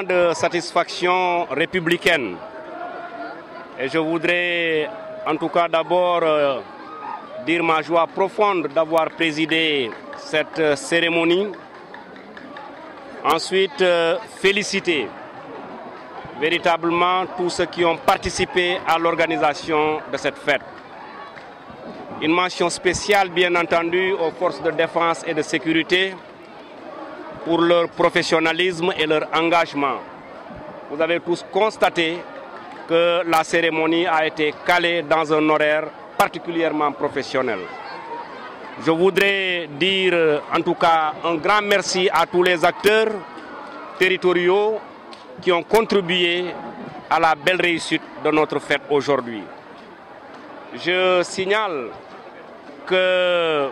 De satisfaction républicaine. Et je voudrais en tout cas d'abord dire ma joie profonde d'avoir présidé cette cérémonie. Ensuite, féliciter véritablement tous ceux qui ont participé à l'organisation de cette fête. Une mention spéciale, bien entendu, aux forces de défense et de sécurité pour leur professionnalisme et leur engagement. Vous avez tous constaté que la cérémonie a été calée dans un horaire particulièrement professionnel. Je voudrais dire en tout cas un grand merci à tous les acteurs territoriaux qui ont contribué à la belle réussite de notre fête aujourd'hui. Je signale que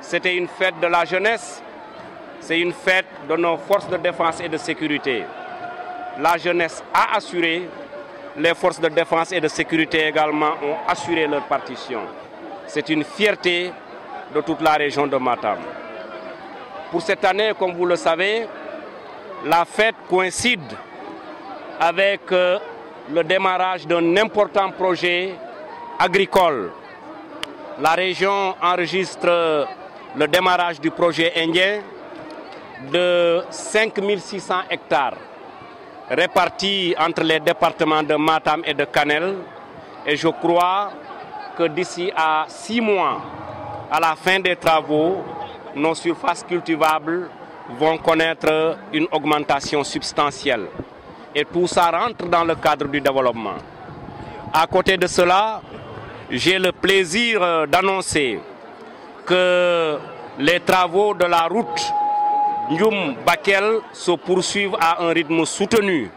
c'était une fête de la jeunesse. C'est une fête de nos forces de défense et de sécurité. La jeunesse a assuré, les forces de défense et de sécurité également ont assuré leur partition. C'est une fierté de toute la région de Matam. Pour cette année, comme vous le savez, la fête coïncide avec le démarrage d'un important projet agricole. La région enregistre le démarrage du projet indien de 5600 hectares répartis entre les départements de Matam et de Kanel. Et je crois que d'ici à 6 mois, à la fin des travaux, nos surfaces cultivables vont connaître une augmentation substantielle. Et tout ça rentre dans le cadre du développement. À côté de cela, j'ai le plaisir d'annoncer que les travaux de la route Ndioum-Bakel se poursuivent à un rythme soutenu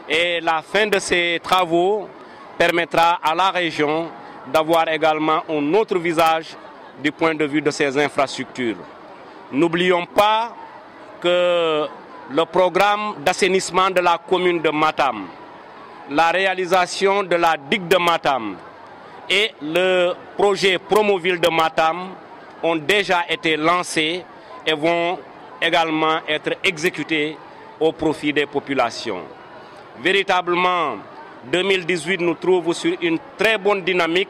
et la fin de ces travaux permettra à la région d'avoir également un autre visage du point de vue de ses infrastructures. N'oublions pas que le programme d'assainissement de la commune de Matam, la réalisation de la digue de Matam et le projet Promoville de Matam ont déjà été lancés et vont également être exécutés au profit des populations. Véritablement, 2018 nous trouve sur une très bonne dynamique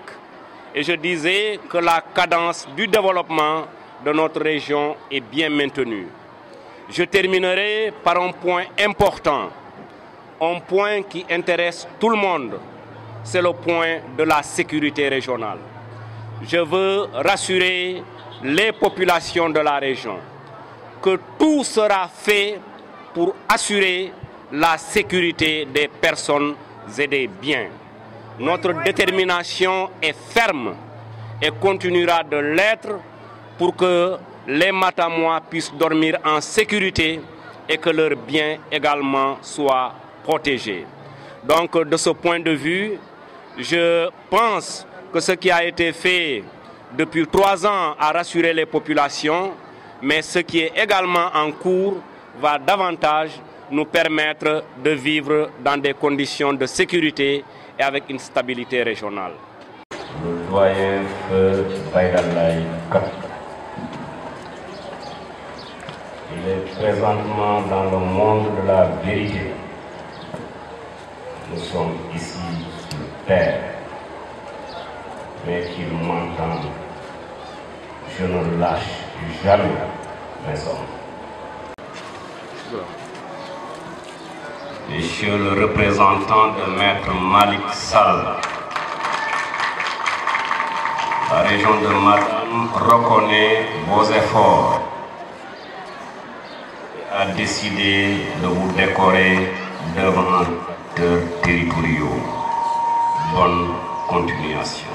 et je disais que la cadence du développement de notre région est bien maintenue. Je terminerai par un point important, un point qui intéresse tout le monde, c'est le point de la sécurité régionale. Je veux rassurer les populations de la région que tout sera fait pour assurer la sécurité des personnes et des biens. Notre détermination est ferme et continuera de l'être pour que les Matamois puissent dormir en sécurité et que leurs biens également soient protégés. Donc de ce point de vue, je pense que ce qui a été fait depuis 3 ans a rassuré les populations, mais ce qui est également en cours va davantage nous permettre de vivre dans des conditions de sécurité et avec une stabilité régionale. Le doyen Baïdalaï Kat. Il est présentement dans le monde de la vérité. Nous sommes ici sur terre, mais qu'il m'entende. Je ne lâche jamais mes hommes. Monsieur le représentant de Maître Malik Sall, la région de Matam reconnaît vos efforts et a décidé de vous décorer devant territoriaux. Bonne continuation.